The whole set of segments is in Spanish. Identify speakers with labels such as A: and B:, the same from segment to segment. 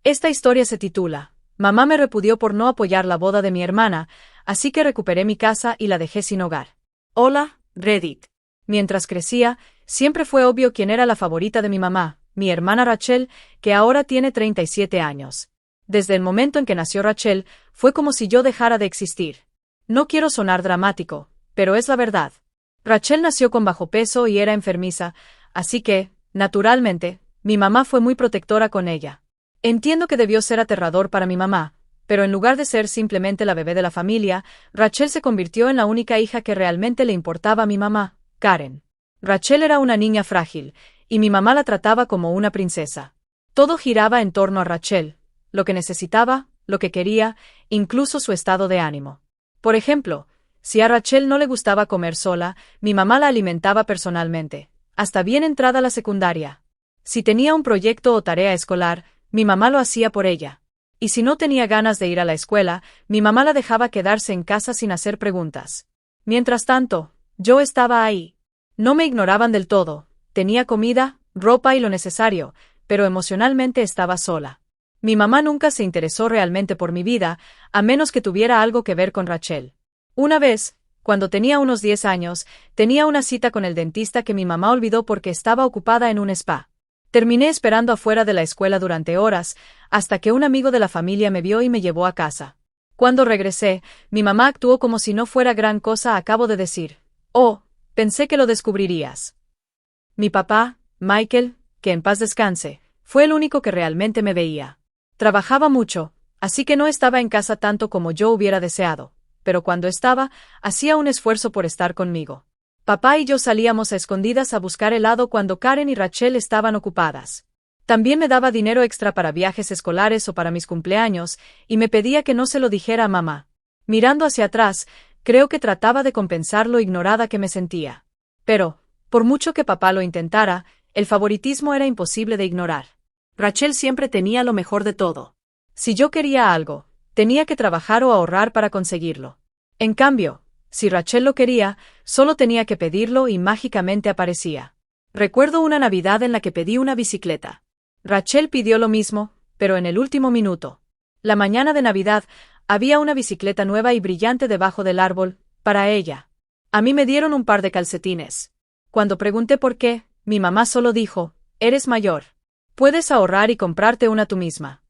A: Esta historia se titula Mamá me repudió por no apoyar la boda de mi hermana, así que recuperé mi casa y la dejé sin hogar. Hola, Reddit. Mientras crecía, siempre fue obvio quién era la favorita de mi mamá, mi hermana Rachel, que ahora tiene 37 años. Desde el momento en que nació Rachel, fue como si yo dejara de existir. No quiero sonar dramático, pero es la verdad. Rachel nació con bajo peso y era enfermiza, así que, naturalmente, mi mamá fue muy protectora con ella. Entiendo que debió ser aterrador para mi mamá, pero en lugar de ser simplemente la bebé de la familia, Rachel se convirtió en la única hija que realmente le importaba a mi mamá, Karen. Rachel era una niña frágil, y mi mamá la trataba como una princesa. Todo giraba en torno a Rachel, lo que necesitaba, lo que quería, incluso su estado de ánimo. Por ejemplo, si a Rachel no le gustaba comer sola, mi mamá la alimentaba personalmente, hasta bien entrada la secundaria. Si tenía un proyecto o tarea escolar, mi mamá lo hacía por ella. Y si no tenía ganas de ir a la escuela, mi mamá la dejaba quedarse en casa sin hacer preguntas. Mientras tanto, yo estaba ahí. No me ignoraban del todo, tenía comida, ropa y lo necesario, pero emocionalmente estaba sola. Mi mamá nunca se interesó realmente por mi vida, a menos que tuviera algo que ver con Rachel. Una vez, cuando tenía unos 10 años, tenía una cita con el dentista que mi mamá olvidó porque estaba ocupada en un spa. Terminé esperando afuera de la escuela durante horas, hasta que un amigo de la familia me vio y me llevó a casa. Cuando regresé, mi mamá actuó como si no fuera gran cosa. Acabo de decir, oh, pensé que lo descubrirías. Mi papá, Michael, que en paz descanse, fue el único que realmente me veía. Trabajaba mucho, así que no estaba en casa tanto como yo hubiera deseado, pero cuando estaba, hacía un esfuerzo por estar conmigo. Papá y yo salíamos a escondidas a buscar helado cuando Karen y Rachel estaban ocupadas. También me daba dinero extra para viajes escolares o para mis cumpleaños, y me pedía que no se lo dijera a mamá. Mirando hacia atrás, creo que trataba de compensar lo ignorada que me sentía. Pero, por mucho que papá lo intentara, el favoritismo era imposible de ignorar. Rachel siempre tenía lo mejor de todo. Si yo quería algo, tenía que trabajar o ahorrar para conseguirlo. En cambio, si Rachel lo quería, solo tenía que pedirlo y mágicamente aparecía. Recuerdo una Navidad en la que pedí una bicicleta. Rachel pidió lo mismo, pero en el último minuto. La mañana de Navidad, había una bicicleta nueva y brillante debajo del árbol, para ella. A mí me dieron un par de calcetines. Cuando pregunté por qué, mi mamá solo dijo, eres mayor. Puedes ahorrar y comprarte una tú misma.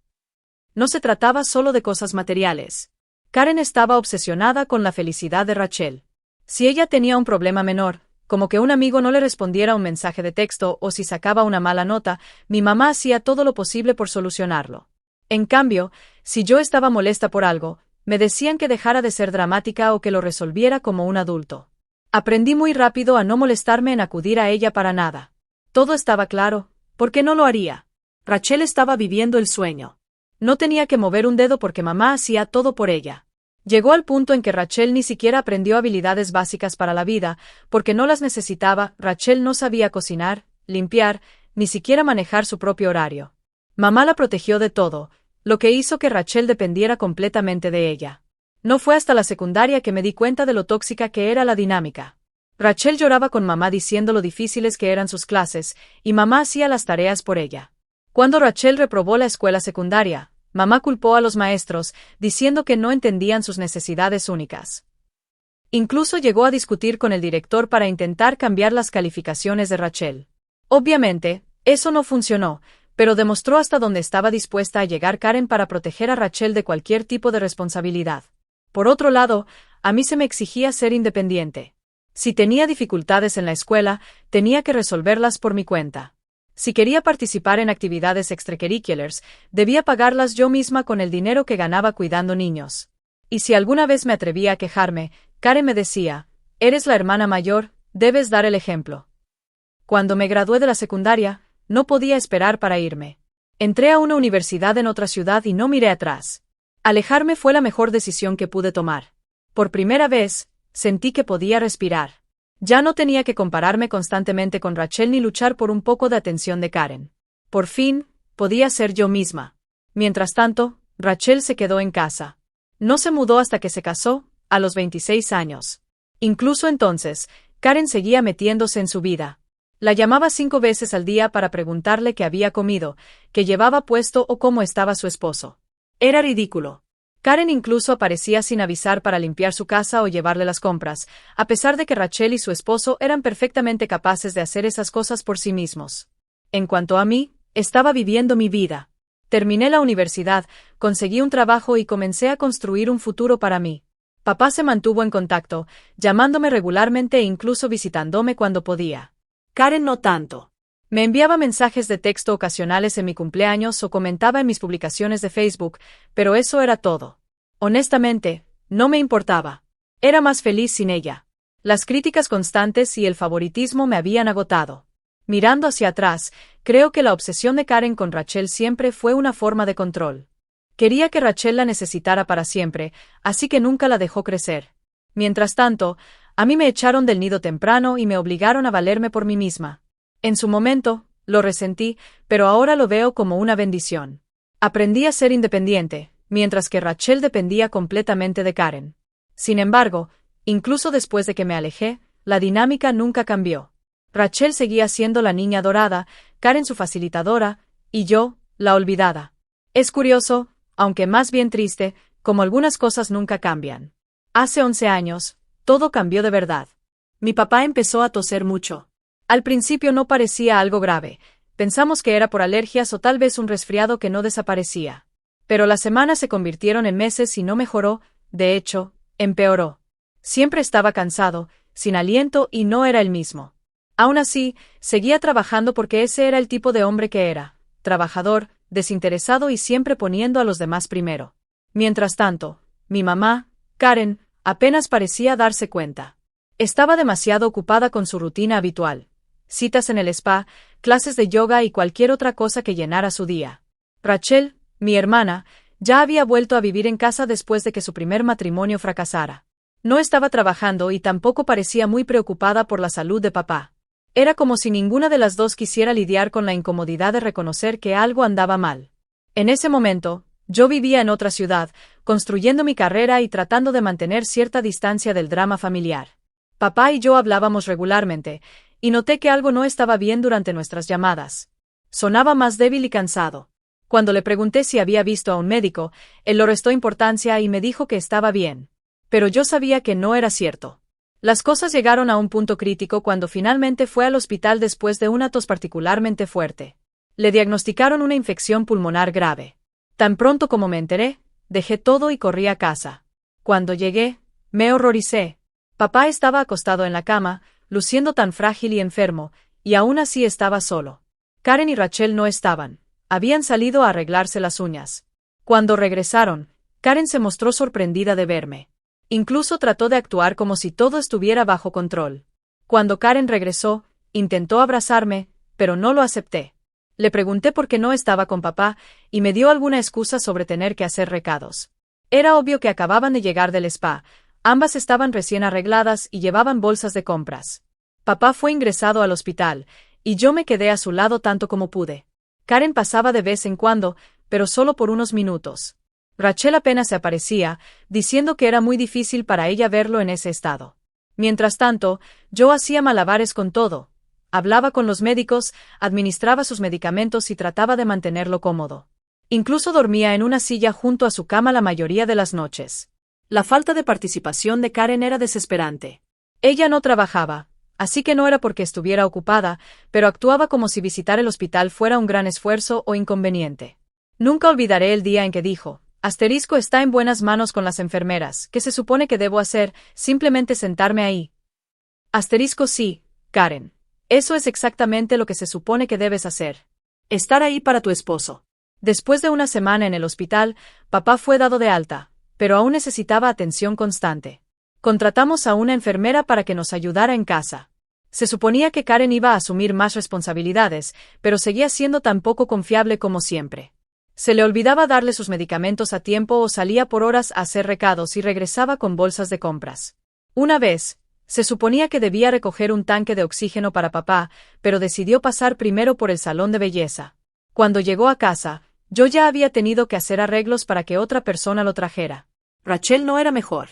A: No se trataba solo de cosas materiales. Karen estaba obsesionada con la felicidad de Rachel. Si ella tenía un problema menor, como que un amigo no le respondiera un mensaje de texto o si sacaba una mala nota, mi mamá hacía todo lo posible por solucionarlo. En cambio, si yo estaba molesta por algo, me decían que dejara de ser dramática o que lo resolviera como un adulto. Aprendí muy rápido a no molestarme en acudir a ella para nada. Todo estaba claro, ¿por qué no lo haría? Rachel estaba viviendo el sueño. No tenía que mover un dedo porque mamá hacía todo por ella. Llegó al punto en que Rachel ni siquiera aprendió habilidades básicas para la vida, porque no las necesitaba. Rachel no sabía cocinar, limpiar, ni siquiera manejar su propio horario. Mamá la protegió de todo, lo que hizo que Rachel dependiera completamente de ella. No fue hasta la secundaria que me di cuenta de lo tóxica que era la dinámica. Rachel lloraba con mamá diciendo lo difíciles que eran sus clases, y mamá hacía las tareas por ella. Cuando Rachel reprobó la escuela secundaria, mamá culpó a los maestros, diciendo que no entendían sus necesidades únicas. Incluso llegó a discutir con el director para intentar cambiar las calificaciones de Rachel. Obviamente, eso no funcionó, pero demostró hasta dónde estaba dispuesta a llegar Karen para proteger a Rachel de cualquier tipo de responsabilidad. Por otro lado, a mí se me exigía ser independiente. Si tenía dificultades en la escuela, tenía que resolverlas por mi cuenta. Si quería participar en actividades extracurriculares, debía pagarlas yo misma con el dinero que ganaba cuidando niños. Y si alguna vez me atrevía a quejarme, Karen me decía, eres la hermana mayor, debes dar el ejemplo. Cuando me gradué de la secundaria, no podía esperar para irme. Entré a una universidad en otra ciudad y no miré atrás. Alejarme fue la mejor decisión que pude tomar. Por primera vez, sentí que podía respirar. Ya no tenía que compararme constantemente con Rachel ni luchar por un poco de atención de Karen. Por fin, podía ser yo misma. Mientras tanto, Rachel se quedó en casa. No se mudó hasta que se casó, a los 26 años. Incluso entonces, Karen seguía metiéndose en su vida. La llamaba 5 veces al día para preguntarle qué había comido, qué llevaba puesto o cómo estaba su esposo. Era ridículo. Karen incluso aparecía sin avisar para limpiar su casa o llevarle las compras, a pesar de que Rachel y su esposo eran perfectamente capaces de hacer esas cosas por sí mismos. En cuanto a mí, estaba viviendo mi vida. Terminé la universidad, conseguí un trabajo y comencé a construir un futuro para mí. Papá se mantuvo en contacto, llamándome regularmente e incluso visitándome cuando podía. Karen no tanto. Me enviaba mensajes de texto ocasionales en mi cumpleaños o comentaba en mis publicaciones de Facebook, pero eso era todo. Honestamente, no me importaba. Era más feliz sin ella. Las críticas constantes y el favoritismo me habían agotado. Mirando hacia atrás, creo que la obsesión de Karen con Rachel siempre fue una forma de control. Quería que Rachel la necesitara para siempre, así que nunca la dejó crecer. Mientras tanto, a mí me echaron del nido temprano y me obligaron a valerme por mí misma. En su momento, lo resentí, pero ahora lo veo como una bendición. Aprendí a ser independiente, mientras que Rachel dependía completamente de Karen. Sin embargo, incluso después de que me alejé, la dinámica nunca cambió. Rachel seguía siendo la niña dorada, Karen su facilitadora, y yo, la olvidada. Es curioso, aunque más bien triste, como algunas cosas nunca cambian. Hace 11 años, todo cambió de verdad. Mi papá empezó a toser mucho. Al principio no parecía algo grave, pensamos que era por alergias o tal vez un resfriado que no desaparecía. Pero las semanas se convirtieron en meses y no mejoró, de hecho, empeoró. Siempre estaba cansado, sin aliento y no era el mismo. Aún así, seguía trabajando porque ese era el tipo de hombre que era, trabajador, desinteresado y siempre poniendo a los demás primero. Mientras tanto, mi mamá, Karen, apenas parecía darse cuenta. Estaba demasiado ocupada con su rutina habitual. Citas en el spa, clases de yoga y cualquier otra cosa que llenara su día. Rachel, mi hermana, ya había vuelto a vivir en casa después de que su primer matrimonio fracasara. No estaba trabajando y tampoco parecía muy preocupada por la salud de papá. Era como si ninguna de las dos quisiera lidiar con la incomodidad de reconocer que algo andaba mal. En ese momento, yo vivía en otra ciudad, construyendo mi carrera y tratando de mantener cierta distancia del drama familiar. Papá y yo hablábamos regularmente, y noté que algo no estaba bien durante nuestras llamadas. Sonaba más débil y cansado. Cuando le pregunté si había visto a un médico, él lo restó importancia y me dijo que estaba bien. Pero yo sabía que no era cierto. Las cosas llegaron a un punto crítico cuando finalmente fue al hospital después de una tos particularmente fuerte. Le diagnosticaron una infección pulmonar grave. Tan pronto como me enteré, dejé todo y corrí a casa. Cuando llegué, me horroricé. Papá estaba acostado en la cama, luciendo tan frágil y enfermo, y aún así estaba solo. Karen y Rachel no estaban. Habían salido a arreglarse las uñas. Cuando regresaron, Karen se mostró sorprendida de verme. Incluso trató de actuar como si todo estuviera bajo control. Cuando Karen regresó, intentó abrazarme, pero no lo acepté. Le pregunté por qué no estaba con papá, y me dio alguna excusa sobre tener que hacer recados. Era obvio que acababan de llegar del spa. Ambas estaban recién arregladas y llevaban bolsas de compras. Papá fue ingresado al hospital, y yo me quedé a su lado tanto como pude. Karen pasaba de vez en cuando, pero solo por unos minutos. Rachel apenas se aparecía, diciendo que era muy difícil para ella verlo en ese estado. Mientras tanto, yo hacía malabares con todo. Hablaba con los médicos, administraba sus medicamentos y trataba de mantenerlo cómodo. Incluso dormía en una silla junto a su cama la mayoría de las noches. La falta de participación de Karen era desesperante. Ella no trabajaba, así que no era porque estuviera ocupada, pero actuaba como si visitar el hospital fuera un gran esfuerzo o inconveniente. Nunca olvidaré el día en que dijo: Asterisco está en buenas manos con las enfermeras, ¿qué se supone que debo hacer? Simplemente sentarme ahí. Asterisco sí, Karen. Eso es exactamente lo que se supone que debes hacer. Estar ahí para tu esposo. Después de una semana en el hospital, papá fue dado de alta, pero aún necesitaba atención constante. Contratamos a una enfermera para que nos ayudara en casa. Se suponía que Karen iba a asumir más responsabilidades, pero seguía siendo tan poco confiable como siempre. Se le olvidaba darle sus medicamentos a tiempo o salía por horas a hacer recados y regresaba con bolsas de compras. Una vez, se suponía que debía recoger un tanque de oxígeno para papá, pero decidió pasar primero por el salón de belleza. Cuando llegó a casa, yo ya había tenido que hacer arreglos para que otra persona lo trajera. Rachel no era mejor.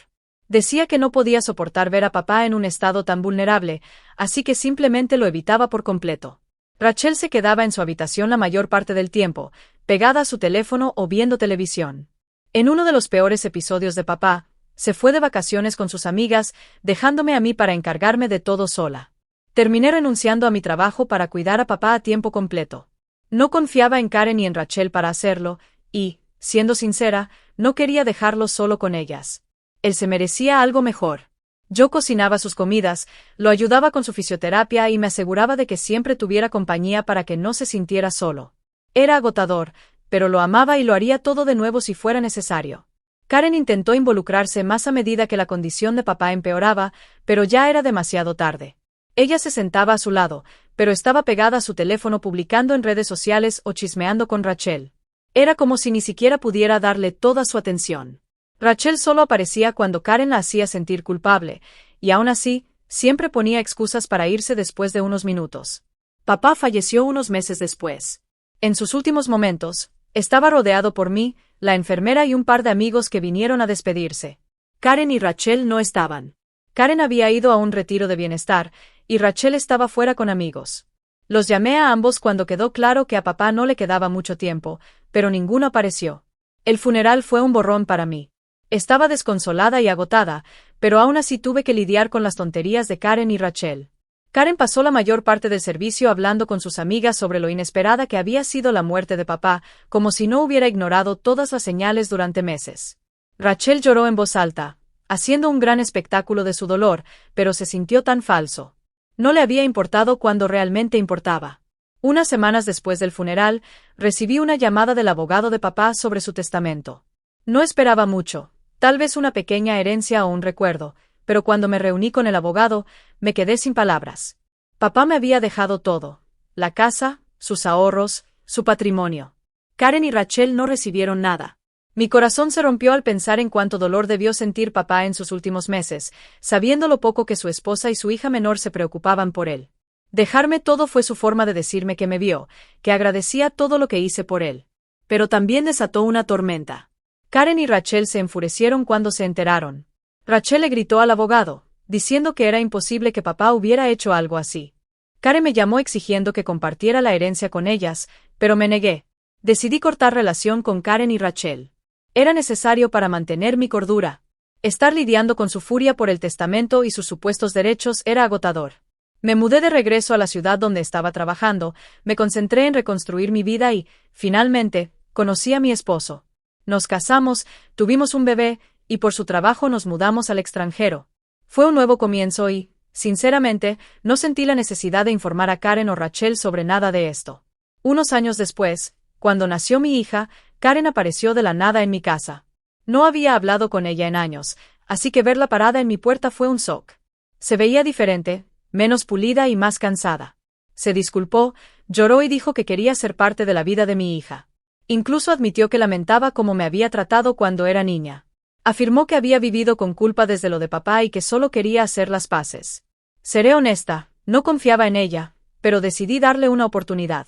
A: Decía que no podía soportar ver a papá en un estado tan vulnerable, así que simplemente lo evitaba por completo. Rachel se quedaba en su habitación la mayor parte del tiempo, pegada a su teléfono o viendo televisión. En uno de los peores episodios de papá, se fue de vacaciones con sus amigas, dejándome a mí para encargarme de todo sola. Terminé renunciando a mi trabajo para cuidar a papá a tiempo completo. No confiaba en Karen ni en Rachel para hacerlo, y, siendo sincera, no quería dejarlo solo con ellas. Él se merecía algo mejor. Yo cocinaba sus comidas, lo ayudaba con su fisioterapia y me aseguraba de que siempre tuviera compañía para que no se sintiera solo. Era agotador, pero lo amaba y lo haría todo de nuevo si fuera necesario. Karen intentó involucrarse más a medida que la condición de papá empeoraba, pero ya era demasiado tarde. Ella se sentaba a su lado, pero estaba pegada a su teléfono publicando en redes sociales o chismeando con Rachel. Era como si ni siquiera pudiera darle toda su atención. Rachel solo aparecía cuando Karen la hacía sentir culpable, y aún así, siempre ponía excusas para irse después de unos minutos. Papá falleció unos meses después. En sus últimos momentos, estaba rodeado por mí, la enfermera y un par de amigos que vinieron a despedirse. Karen y Rachel no estaban. Karen había ido a un retiro de bienestar, y Rachel estaba fuera con amigos. Los llamé a ambos cuando quedó claro que a papá no le quedaba mucho tiempo, pero ninguno apareció. El funeral fue un borrón para mí. Estaba desconsolada y agotada, pero aún así tuve que lidiar con las tonterías de Karen y Rachel. Karen pasó la mayor parte del servicio hablando con sus amigas sobre lo inesperada que había sido la muerte de papá, como si no hubiera ignorado todas las señales durante meses. Rachel lloró en voz alta, haciendo un gran espectáculo de su dolor, pero se sintió tan falso. No le había importado cuando realmente importaba. Unas semanas después del funeral, recibí una llamada del abogado de papá sobre su testamento. No esperaba mucho, tal vez una pequeña herencia o un recuerdo, pero cuando me reuní con el abogado, me quedé sin palabras. Papá me había dejado todo: la casa, sus ahorros, su patrimonio. Karen y Rachel no recibieron nada. Mi corazón se rompió al pensar en cuánto dolor debió sentir papá en sus últimos meses, sabiendo lo poco que su esposa y su hija menor se preocupaban por él. Dejarme todo fue su forma de decirme que me vio, que agradecía todo lo que hice por él. Pero también desató una tormenta. Karen y Rachel se enfurecieron cuando se enteraron. Rachel le gritó al abogado, diciendo que era imposible que papá hubiera hecho algo así. Karen me llamó exigiendo que compartiera la herencia con ellas, pero me negué. Decidí cortar relación con Karen y Rachel. Era necesario para mantener mi cordura. Estar lidiando con su furia por el testamento y sus supuestos derechos era agotador. Me mudé de regreso a la ciudad donde estaba trabajando, me concentré en reconstruir mi vida y, finalmente, conocí a mi esposo. Nos casamos, tuvimos un bebé, y por su trabajo nos mudamos al extranjero. Fue un nuevo comienzo y, sinceramente, no sentí la necesidad de informar a Karen o Rachel sobre nada de esto. Unos años después, cuando nació mi hija, Karen apareció de la nada en mi casa. No había hablado con ella en años, así que verla parada en mi puerta fue un shock. Se veía diferente, menos pulida y más cansada. Se disculpó, lloró y dijo que quería ser parte de la vida de mi hija. Incluso admitió que lamentaba cómo me había tratado cuando era niña. Afirmó que había vivido con culpa desde lo de papá y que solo quería hacer las paces. Seré honesta, no confiaba en ella, pero decidí darle una oportunidad.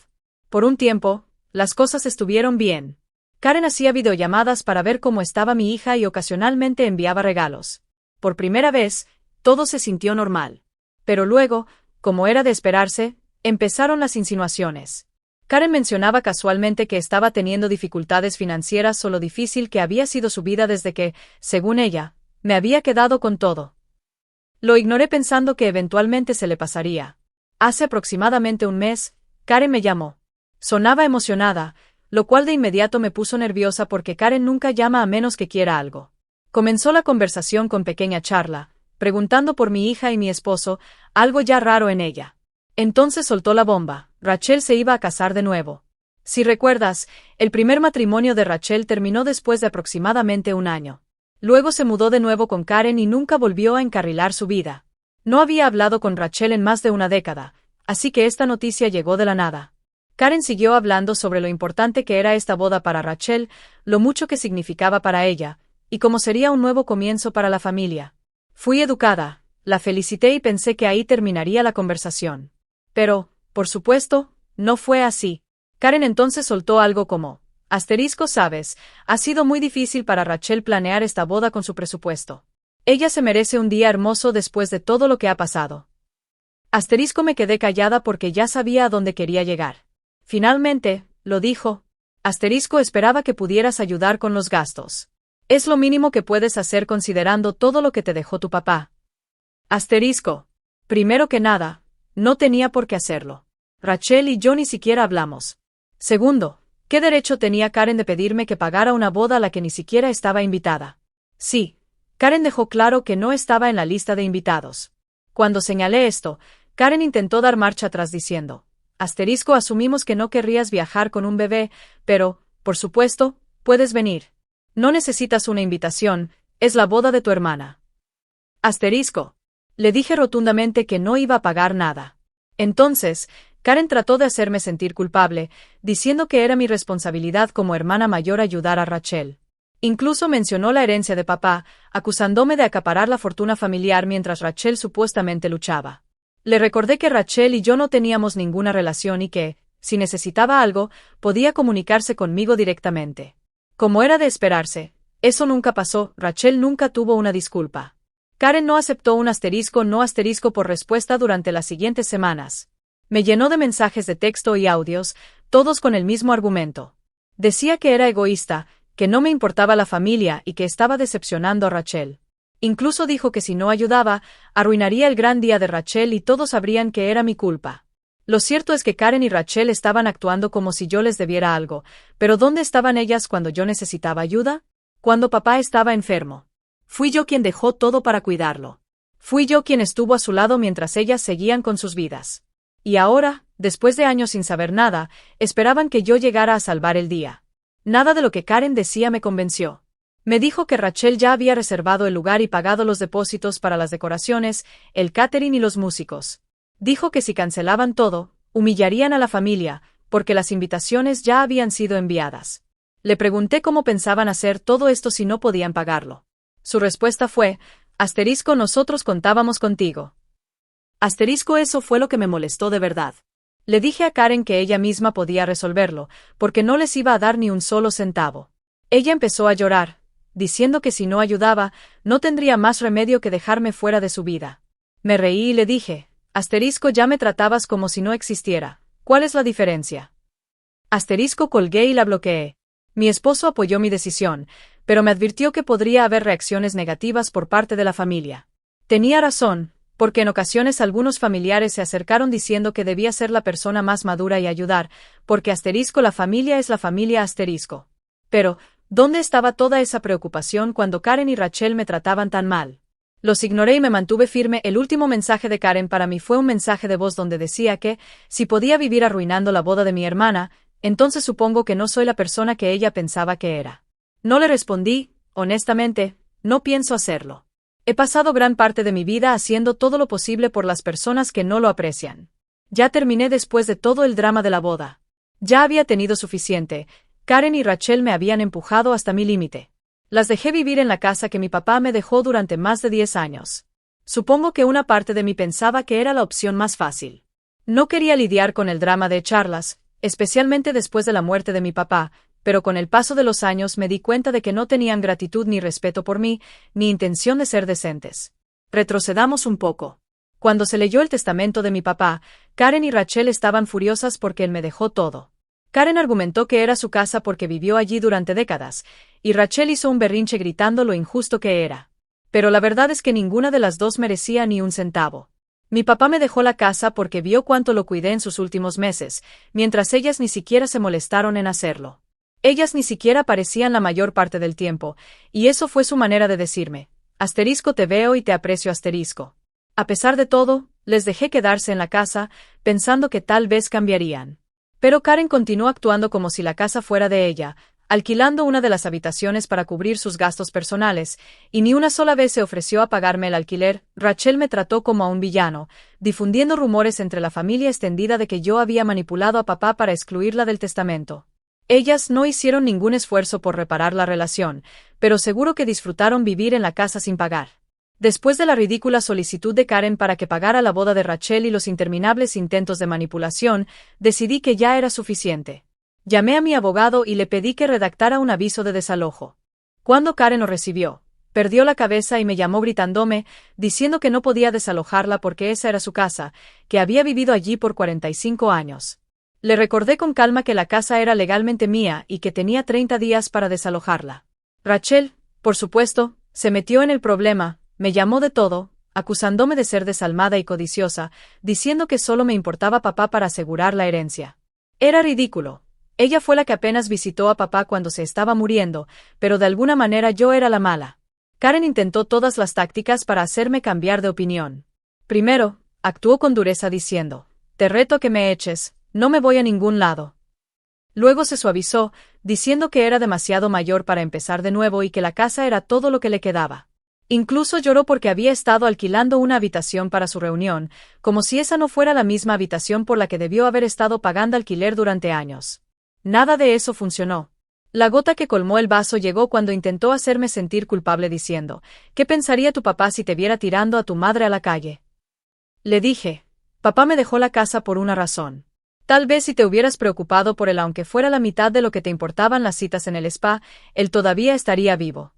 A: Por un tiempo, las cosas estuvieron bien. Karen hacía videollamadas para ver cómo estaba mi hija y ocasionalmente enviaba regalos. Por primera vez, todo se sintió normal. Pero luego, como era de esperarse, empezaron las insinuaciones. Karen mencionaba casualmente que estaba teniendo dificultades financieras o lo difícil que había sido su vida desde que, según ella, me había quedado con todo. Lo ignoré pensando que eventualmente se le pasaría. Hace aproximadamente un mes, Karen me llamó. Sonaba emocionada, lo cual de inmediato me puso nerviosa porque Karen nunca llama a menos que quiera algo. Comenzó la conversación con pequeña charla, preguntando por mi hija y mi esposo, algo ya raro en ella. Entonces soltó la bomba: Rachel se iba a casar de nuevo. Si recuerdas, el primer matrimonio de Rachel terminó después de aproximadamente un año. Luego se mudó de nuevo con Karen y nunca volvió a encarrilar su vida. No había hablado con Rachel en más de una década, así que esta noticia llegó de la nada. Karen siguió hablando sobre lo importante que era esta boda para Rachel, lo mucho que significaba para ella, y cómo sería un nuevo comienzo para la familia. Fui educada, la felicité y pensé que ahí terminaría la conversación. Pero, por supuesto, no fue así. Karen entonces soltó algo como: sabes, ha sido muy difícil para Rachel planear esta boda con su presupuesto. Ella se merece un día hermoso después de todo lo que ha pasado. Me quedé callada porque ya sabía a dónde quería llegar. Finalmente, lo dijo. Esperaba que pudieras ayudar con los gastos. Es lo mínimo que puedes hacer considerando todo lo que te dejó tu papá. Primero que nada, no tenía por qué hacerlo. Rachel y yo ni siquiera hablamos. Segundo, ¿qué derecho tenía Karen de pedirme que pagara una boda a la que ni siquiera estaba invitada? Sí, Karen dejó claro que no estaba en la lista de invitados. Cuando señalé esto, Karen intentó dar marcha atrás diciendo, asumimos que no querrías viajar con un bebé, pero, por supuesto, puedes venir. No necesitas una invitación, es la boda de tu hermana. Le dije rotundamente que no iba a pagar nada. Entonces, Karen trató de hacerme sentir culpable, diciendo que era mi responsabilidad como hermana mayor ayudar a Rachel. Incluso mencionó la herencia de papá, acusándome de acaparar la fortuna familiar mientras Rachel supuestamente luchaba. Le recordé que Rachel y yo no teníamos ninguna relación y que, si necesitaba algo, podía comunicarse conmigo directamente. Como era de esperarse, eso nunca pasó, Rachel nunca tuvo una disculpa. Karen no aceptó un no por respuesta durante las siguientes semanas. Me llenó de mensajes de texto y audios, todos con el mismo argumento. Decía que era egoísta, que no me importaba la familia y que estaba decepcionando a Rachel. Incluso dijo que si no ayudaba, arruinaría el gran día de Rachel y todos sabrían que era mi culpa. Lo cierto es que Karen y Rachel estaban actuando como si yo les debiera algo, pero ¿dónde estaban ellas cuando yo necesitaba ayuda? Cuando papá estaba enfermo. Fui yo quien dejó todo para cuidarlo. Fui yo quien estuvo a su lado mientras ellas seguían con sus vidas. Y ahora, después de años sin saber nada, esperaban que yo llegara a salvar el día. Nada de lo que Karen decía me convenció. Me dijo que Rachel ya había reservado el lugar y pagado los depósitos para las decoraciones, el catering y los músicos. Dijo que si cancelaban todo, humillarían a la familia, porque las invitaciones ya habían sido enviadas. Le pregunté cómo pensaban hacer todo esto si no podían pagarlo. Su respuesta fue, nosotros contábamos contigo. Eso fue lo que me molestó de verdad. Le dije a Karen que ella misma podía resolverlo, porque no les iba a dar ni un solo centavo. Ella empezó a llorar, diciendo que si no ayudaba, no tendría más remedio que dejarme fuera de su vida. Me reí y le dije, ya me tratabas como si no existiera. ¿Cuál es la diferencia? Colgué y la bloqueé. Mi esposo apoyó mi decisión, pero me advirtió que podría haber reacciones negativas por parte de la familia. Tenía razón, porque en ocasiones algunos familiares se acercaron diciendo que debía ser la persona más madura y ayudar, porque la familia es la familia . Pero, ¿dónde estaba toda esa preocupación cuando Karen y Rachel me trataban tan mal? Los ignoré y me mantuve firme. El último mensaje de Karen para mí fue un mensaje de voz donde decía que, si podía vivir arruinando la boda de mi hermana, entonces supongo que no soy la persona que ella pensaba que era. No le respondí, honestamente, no pienso hacerlo. He pasado gran parte de mi vida haciendo todo lo posible por las personas que no lo aprecian. Ya terminé después de todo el drama de la boda. Ya había tenido suficiente. Karen y Rachel me habían empujado hasta mi límite. Las dejé vivir en la casa que mi papá me dejó durante más de 10 años. Supongo que una parte de mí pensaba que era la opción más fácil. No quería lidiar con el drama de echarlas, especialmente después de la muerte de mi papá, pero con el paso de los años me di cuenta de que no tenían gratitud ni respeto por mí, ni intención de ser decentes. Retrocedamos un poco. Cuando se leyó el testamento de mi papá, Karen y Rachel estaban furiosas porque él me dejó todo. Karen argumentó que era su casa porque vivió allí durante décadas, y Rachel hizo un berrinche gritando lo injusto que era. Pero la verdad es que ninguna de las dos merecía ni un centavo. Mi papá me dejó la casa porque vio cuánto lo cuidé en sus últimos meses, mientras ellas ni siquiera se molestaron en hacerlo. Ellas ni siquiera aparecían la mayor parte del tiempo, y eso fue su manera de decirme, te veo y te aprecio . A pesar de todo, les dejé quedarse en la casa, pensando que tal vez cambiarían. Pero Karen continuó actuando como si la casa fuera de ella, alquilando una de las habitaciones para cubrir sus gastos personales, y ni una sola vez se ofreció a pagarme el alquiler. Rachel me trató como a un villano, difundiendo rumores entre la familia extendida de que yo había manipulado a papá para excluirla del testamento. Ellas no hicieron ningún esfuerzo por reparar la relación, pero seguro que disfrutaron vivir en la casa sin pagar. Después de la ridícula solicitud de Karen para que pagara la boda de Rachel y los interminables intentos de manipulación, decidí que ya era suficiente. Llamé a mi abogado y le pedí que redactara un aviso de desalojo. Cuando Karen lo recibió, Perdió la cabeza y me llamó gritándome, diciendo que no podía desalojarla porque esa era su casa, que había vivido allí por 45 años. Le recordé con calma que la casa era legalmente mía y que tenía 30 días para desalojarla. Rachel, por supuesto, se metió en el problema, me llamó de todo, acusándome de ser desalmada y codiciosa, diciendo que solo me importaba papá para asegurar la herencia. Era ridículo. Ella fue la que apenas visitó a papá cuando se estaba muriendo, pero de alguna manera yo era la mala. Karen intentó todas las tácticas para hacerme cambiar de opinión. Primero, actuó con dureza diciendo, «Te reto a que me eches, no me voy a ningún lado». Luego se suavizó, diciendo que era demasiado mayor para empezar de nuevo y que la casa era todo lo que le quedaba. Incluso lloró porque había estado alquilando una habitación para su reunión, como si esa no fuera la misma habitación por la que debió haber estado pagando alquiler durante años. Nada de eso funcionó. La gota que colmó el vaso llegó cuando intentó hacerme sentir culpable diciendo, «¿Qué pensaría tu papá si te viera tirando a tu madre a la calle?». Le dije, «Papá me dejó la casa por una razón. Tal vez si te hubieras preocupado por él aunque fuera la mitad de lo que te importaban las citas en el spa, él todavía estaría vivo».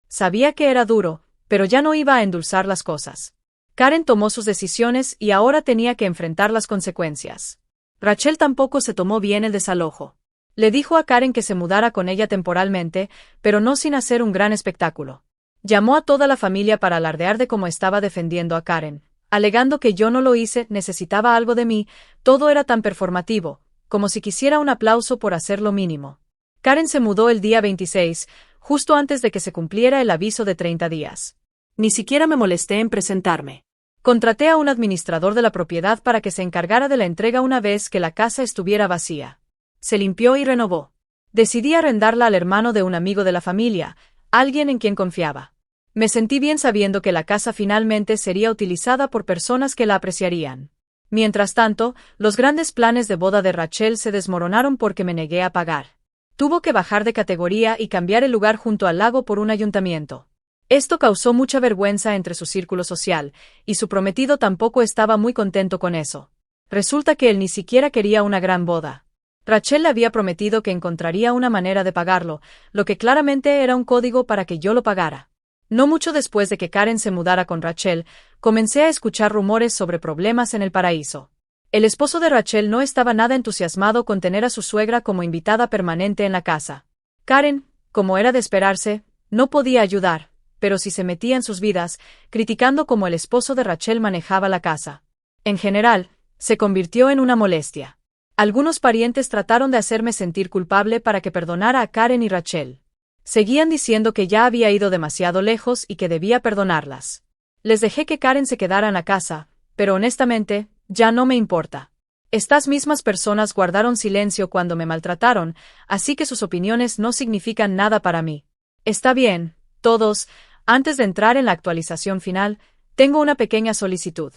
A: Sabía que era duro, pero ya no iba a endulzar las cosas. Karen tomó sus decisiones y ahora tenía que enfrentar las consecuencias. Rachel tampoco se tomó bien el desalojo. Le dijo a Karen que se mudara con ella temporalmente, pero no sin hacer un gran espectáculo. Llamó a toda la familia para alardear de cómo estaba defendiendo a Karen, alegando que yo no lo hice, necesitaba algo de mí, todo era tan performativo, como si quisiera un aplauso por hacer lo mínimo. Karen se mudó el día 26, justo antes de que se cumpliera el aviso de 30 días. Ni siquiera me molesté en presentarme. Contraté a un administrador de la propiedad para que se encargara de la entrega una vez que la casa estuviera vacía. Se limpió y renovó. Decidí arrendarla al hermano de un amigo de la familia, alguien en quien confiaba. Me sentí bien sabiendo que la casa finalmente sería utilizada por personas que la apreciarían. Mientras tanto, los grandes planes de boda de Rachel se desmoronaron porque me negué a pagar. Tuvo que bajar de categoría y cambiar el lugar junto al lago por un ayuntamiento. Esto causó mucha vergüenza entre su círculo social, y su prometido tampoco estaba muy contento con eso. Resulta que él ni siquiera quería una gran boda. Rachel le había prometido que encontraría una manera de pagarlo, lo que claramente era un código para que yo lo pagara. No mucho después de que Karen se mudara con Rachel, comencé a escuchar rumores sobre problemas en el paraíso. El esposo de Rachel no estaba nada entusiasmado con tener a su suegra como invitada permanente en la casa. Karen, como era de esperarse, no podía ayudar, pero sí se metía en sus vidas, criticando cómo el esposo de Rachel manejaba la casa. En general, se convirtió en una molestia. Algunos parientes trataron de hacerme sentir culpable para que perdonara a Karen y Rachel. Seguían diciendo que ya había ido demasiado lejos y que debía perdonarlas. Les dejé que Karen se quedara en la casa, pero honestamente, ya no me importa. Estas mismas personas guardaron silencio cuando me maltrataron, así que sus opiniones no significan nada para mí. Está bien, todos, antes de entrar en la actualización final, tengo una pequeña solicitud.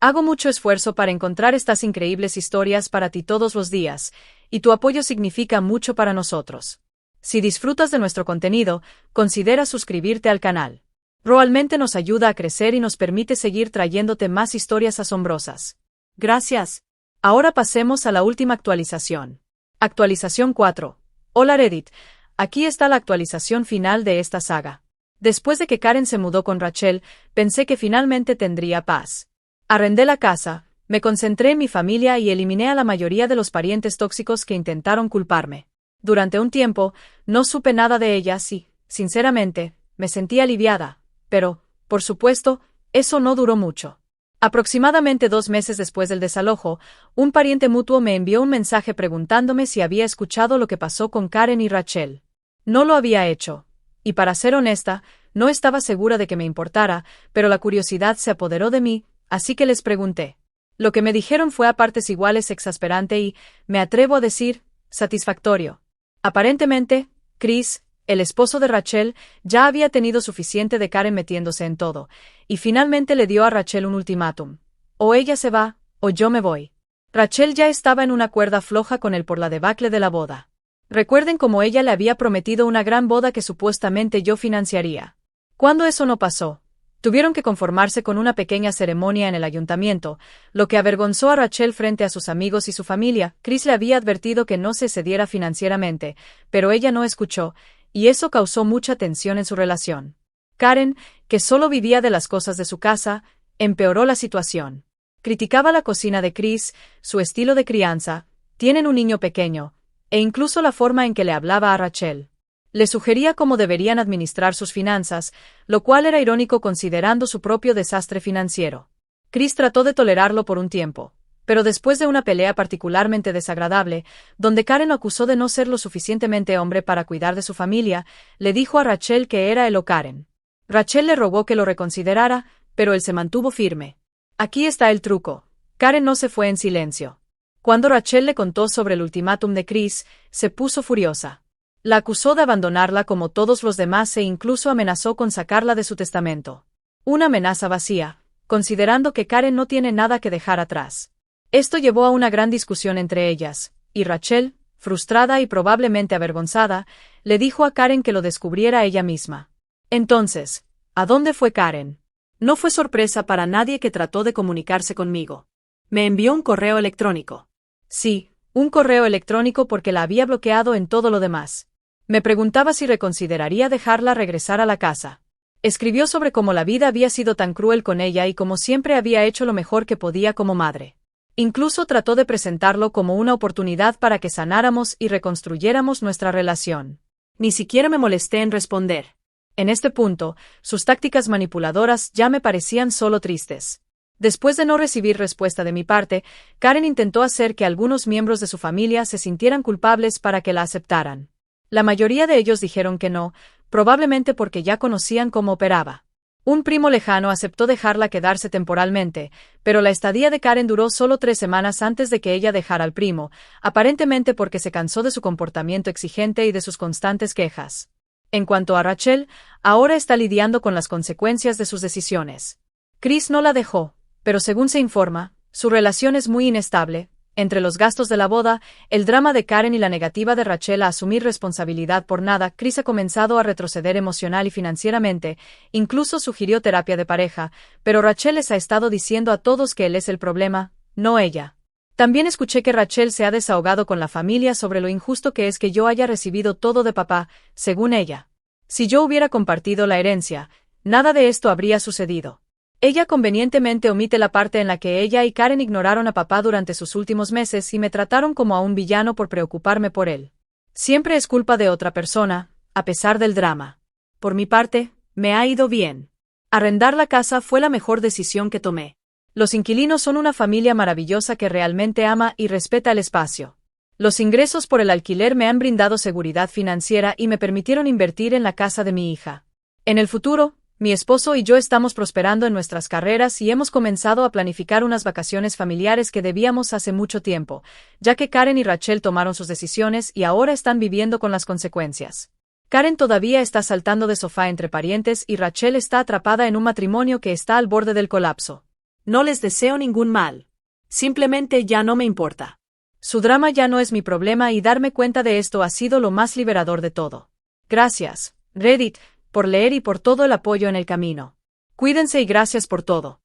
A: Hago mucho esfuerzo para encontrar estas increíbles historias para ti todos los días, y tu apoyo significa mucho para nosotros. Si disfrutas de nuestro contenido, considera suscribirte al canal. Realmente nos ayuda a crecer y nos permite seguir trayéndote más historias asombrosas. Gracias. Ahora pasemos a la última actualización. Actualización 4. Hola Reddit. Aquí está la actualización final de esta saga. Después de que Karen se mudó con Rachel, pensé que finalmente tendría paz. Arrendé la casa, me concentré en mi familia y eliminé a la mayoría de los parientes tóxicos que intentaron culparme. Durante un tiempo, no supe nada de ellas y, sinceramente, me sentí aliviada, pero, por supuesto, eso no duró mucho. Aproximadamente 2 meses después del desalojo, un pariente mutuo me envió un mensaje preguntándome si había escuchado lo que pasó con Karen y Rachel. No lo había hecho, y para ser honesta, no estaba segura de que me importara, pero la curiosidad se apoderó de mí, así que les pregunté. Lo que me dijeron fue a partes iguales exasperante y, me atrevo a decir, satisfactorio. Aparentemente, Chris, el esposo de Rachel, ya había tenido suficiente de Karen metiéndose en todo, y finalmente le dio a Rachel un ultimátum. O ella se va, o yo me voy. Rachel ya estaba en una cuerda floja con él por la debacle de la boda. Recuerden cómo ella le había prometido una gran boda que supuestamente yo financiaría. Cuando eso no pasó, tuvieron que conformarse con una pequeña ceremonia en el ayuntamiento, lo que avergonzó a Rachel frente a sus amigos y su familia. Chris le había advertido que no se cediera financieramente, pero ella no escuchó, y eso causó mucha tensión en su relación. Karen, que solo vivía de las cosas de su casa, empeoró la situación. Criticaba la cocina de Chris, su estilo de crianza, tienen un niño pequeño, e incluso la forma en que le hablaba a Rachel. Le sugería cómo deberían administrar sus finanzas, lo cual era irónico considerando su propio desastre financiero. Chris trató de tolerarlo por un tiempo, pero después de una pelea particularmente desagradable, donde Karen lo acusó de no ser lo suficientemente hombre para cuidar de su familia, le dijo a Rachel que era él o Karen. Rachel le rogó que lo reconsiderara, pero él se mantuvo firme. Aquí está el truco. Karen no se fue en silencio. Cuando Rachel le contó sobre el ultimátum de Chris, se puso furiosa. La acusó de abandonarla como todos los demás e incluso amenazó con sacarla de su testamento. Una amenaza vacía, considerando que Karen no tiene nada que dejar atrás. Esto llevó a una gran discusión entre ellas, y Rachel, frustrada y probablemente avergonzada, le dijo a Karen que lo descubriera ella misma. Entonces, ¿a dónde fue Karen? No fue sorpresa para nadie que trató de comunicarse conmigo. Me envió un correo electrónico. Sí, un correo electrónico porque la había bloqueado en todo lo demás. Me preguntaba si reconsideraría dejarla regresar a la casa. Escribió sobre cómo la vida había sido tan cruel con ella y cómo siempre había hecho lo mejor que podía como madre. Incluso trató de presentarlo como una oportunidad para que sanáramos y reconstruyéramos nuestra relación. Ni siquiera me molesté en responder. En este punto, sus tácticas manipuladoras ya me parecían solo tristes. Después de no recibir respuesta de mi parte, Karen intentó hacer que algunos miembros de su familia se sintieran culpables para que la aceptaran. La mayoría de ellos dijeron que no, probablemente porque ya conocían cómo operaba. Un primo lejano aceptó dejarla quedarse temporalmente, pero la estadía de Karen duró solo 3 semanas antes de que ella dejara al primo, aparentemente porque se cansó de su comportamiento exigente y de sus constantes quejas. En cuanto a Rachel, ahora está lidiando con las consecuencias de sus decisiones. Chris no la dejó, pero según se informa, su relación es muy inestable. Entre los gastos de la boda, el drama de Karen y la negativa de Rachel a asumir responsabilidad por nada, Chris ha comenzado a retroceder emocional y financieramente, incluso sugirió terapia de pareja, pero Rachel les ha estado diciendo a todos que él es el problema, no ella. También escuché que Rachel se ha desahogado con la familia sobre lo injusto que es que yo haya recibido todo de papá, según ella. Si yo hubiera compartido la herencia, nada de esto habría sucedido. Ella convenientemente omite la parte en la que ella y Karen ignoraron a papá durante sus últimos meses y me trataron como a un villano por preocuparme por él. Siempre es culpa de otra persona, a pesar del drama. Por mi parte, me ha ido bien. Arrendar la casa fue la mejor decisión que tomé. Los inquilinos son una familia maravillosa que realmente ama y respeta el espacio. Los ingresos por el alquiler me han brindado seguridad financiera y me permitieron invertir en la casa de mi hija. En el futuro, mi esposo y yo estamos prosperando en nuestras carreras y hemos comenzado a planificar unas vacaciones familiares que debíamos hace mucho tiempo, ya que Karen y Rachel tomaron sus decisiones y ahora están viviendo con las consecuencias. Karen todavía está saltando de sofá entre parientes y Rachel está atrapada en un matrimonio que está al borde del colapso. No les deseo ningún mal. Simplemente ya no me importa. Su drama ya no es mi problema y darme cuenta de esto ha sido lo más liberador de todo. Gracias, Reddit, por leer y por todo el apoyo en el camino. Cuídense y gracias por todo.